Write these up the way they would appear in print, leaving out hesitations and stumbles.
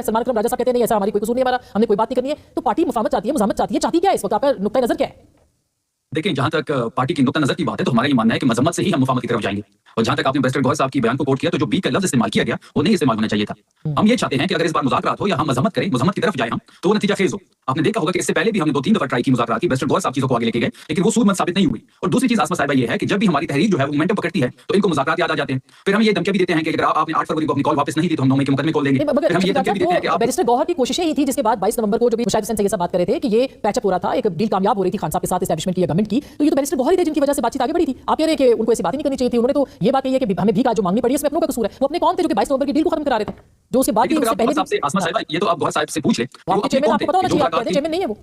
सलमान अकरम राजा साहब कहते हैं नहीं ऐसा हमारी कोई कसूर नहीं, हमारा हमने कोई बात नहीं करनी है, तो पार्टी मुफाहमत चाहती है क्या है इस वक्त, आपका नुक्ता नजर क्या है? देखिए, जहां तक पार्टी की नुक्ता नजर की बात है तो हमारा ये मानना है कि मजम्मत से ही हम मुफाहमत की तरफ जाएंगे। और जहां तक आपने बैरिस्टर गौहर साहब की बयान को कोट किया तो जो बी का लफ्ज इस्तेमाल किया गया वो नहीं इस्तेमाल होना चाहिए था। हम ये चाहते हैं कि अगर इस बार मुज़ाकरात हो या हम मजम्मत करें, मुजम्मत की तरफ जाए हम, तो वो नतीजा खेज हो। आपने देखा होगा कि इससे पहले भी हमने 2-3 दफा ट्राई की मुज़ाकरात की, बैरिस्टर गौहर साहब चीजों को आगे लेके गए, लेकिन वो सूरमत साबित नहीं हुई। और दूसरी चीज आसमा साहिबा ये है कि जब भी हमारी तहरीर जो है वो मोमेंटम पकड़ती है तो इनको मुज़ाकरात याद आ जाते हैं। फिर हम ये धमकी भी देते हैं कि अगर आपने 8 फरवरी को अपनी कॉल वापस नहीं दी तो हम 9 मई के मुकदमे खोल देंगे। फिर हम ये धमकी भी देते हैं कि आप बैरिस्टर गौहर की कोशिशें ही थी जिसके बाद 22 नवंबर को जो भी मुशाहिद हुसैन सैयद साहब बात कर रहे थे कि ये पैचअप हो रहा था, एक डील कामयाब हो रही थी खान साहब के साथ एस्टैब्लिशमेंट की या गवर्नमेंट की, तो ये तो बैरिस्टर गौहर ही थे जिनकी वजह से बातचीत आगे बढ़ी थी। आप कह रहे हैं कि उनको ऐसी बात नहीं करनी चाहिए थी, उन्होंने तो ये बात कही है कि हमें भी का जो मांगनी पड़ी है इसमें अपनों का कसूर है। वो अपने कौन थे जो कि 22 नवंबर की डील को खत्म करा रहे थे, जो उसके बाद भी उससे पहले आपसे आसमा साहिबा ये तो आप गौहर साहब से पूछ लें। आपके चेयरमैन, आपको पता होना चाहिए, आप कहते हैं चेयरमैन नहीं है वो।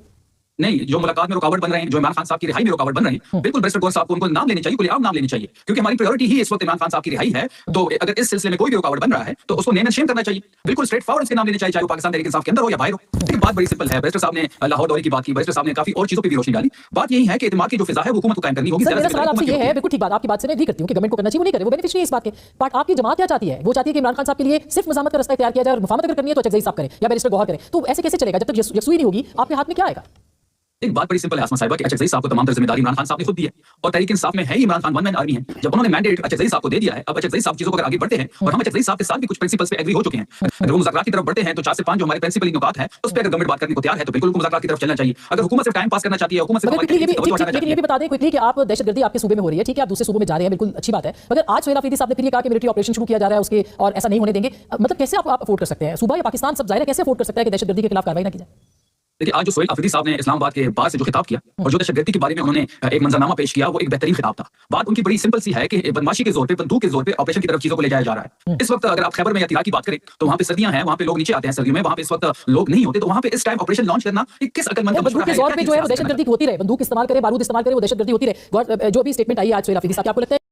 नहीं, जो मुलाकात में रुकावट बन रहे हैं, जो इमरान खान साहब की रिहाई में रुकावट बन रहे हैं, बिल्कुल बैरिस्टर गौहर साहब को उनको नाम लेने चाहिए, खुलेआम नाम लेने चाहिए, क्योंकि हमारी प्रायोरिटी ही इस वक्त इमरान खान साहब की रिहाई है। तो अगर इस सिलसिले में कोई भी रुकावट बन रहा है तो उसको नेम एंड शेम करना चाहिए, बिल्कुल स्ट्रेट फॉरवर्ड इसके नाम लेने चाहिए, चाहे वो पाकिस्तान तहरीक इंसाफ के अंदर हो या बाहर हो। लेकिन बात बड़ी सिंपल है, बैरिस्टर साहब ने लाहौर दौरे की बात की, बैरिस्टर साहब ने काफी और चीजों पर भी रोशनी डाली। बात यही है कि इत्मीनान की जो फिजा है वो हुकूमत को कायम करनी होगी। मेरा सवाल आपसे ये है, बिल्कुल ठीक बात, आपकी बात से मैं एग्री करती हूं कि गवर्नमेंट को करना चाहिए, वो नहीं करे, वो बेनिफिशियरी है इस बात के। बट आपकी जमात क्या चाहती है? वो चाहती है कि इमरान खान साहब के लिए सिर्फ मुज़ाहमत का रास्ता तैयार किया जाए और मुफाहमत अगर करनी है तो चकज़ई साहब करें या बैरिस्टर गौहर करें। तो ऐसे कैसे चलेगा? जब तक यकसूई नहीं होगी आपके हाथ में क्या आएगा? एक बात बड़ी सिंपल है आसमा साहिबा कि अचकज़ई साहब को तमाम जिम्मेदारी इमरान खान साहब ने खुद दी है और तहरीक इंसाफ में है ही Imran Khan one man army है। जब उन्होंने मैंडेट अचकज़ई साहब को दे दिया है, अब अचकज़ई साहब चीजों को अगर आगे बढ़ते हैं और हम अचकज़ई साहब के साथ भी कुछ प्रिंसिपल्स पे एग्री हो चुके हैं, अगर वो मुज़ाकरात की तरफ बढ़ते हैं तो 4 से 5 जो हमारे प्रिंसिपल नुकात है उस पर अगर गवर्नमेंट बात करने को तैयार है तो बिल्कुल मुज़ाकरात की तरफ चलना चाहिए। अगर हुकूमत सिर्फ टाइम पास करना चाहती है, हुकूमत सिर्फ लेकिन ये भी बता दें क्विकली कि आप दहशतगर्दी आपके सूबे में हो रही है, ठीक है, आप दूसरे सूबों में जा रहे हैं, बिल्कुल अच्छी बात है, मगर आज सुहेल अफरीदी साहब ने फिर ये कहा कि मिलिट्री ऑपरेशन शुरू किया जा रहा है उसके और ऐसा नहीं होने देंगे। मतलब कैसे आप अफोर्ड कर सकते हैं? सूबा या पाकिस्तान सब जाहिर है कैसे अफोर्ड कर सकता है कि दहशतगर्दी के खिलाफ कार्रवाई ना की जाए? देखिए, आज जो सुहेल अफरीदी साहब ने इस्लामाबाद के बाहर से जो खिताब किया और जो दहशतगर्दी के बारे में उन्होंने एक मंजरनामा पेश किया, वो एक बेहतरीन खिताब था। बात उनकी बड़ी सिंपल सी है कि बदमाशी के जोर पे, बंदूक के जोर पे ऑपरेशन की तरफ चीजों को ले जाया जा रहा है। इस वक्त अगर आप खैबर में या तिराक की बात करें तो वहां पे सर्दियां हैं, वहां पे लोग नीचे आते हैं सर्दियों में, वहां पे इस वक्त लोग नहीं होते, तो वहां पे इस टाइम ऑपरेशन लॉन्च करना किस अकलमंद बंदूक के जोर पे जो है वो दहशतगर्दी होती रहे, बंदूक इस्तेमाल करे, बारूद इस्तेमाल करे, वो दहशतगर्दी होती रहे। जो भी स्टेटमेंट आई आज सुहेल अफरीदी साहब, आपको लगता है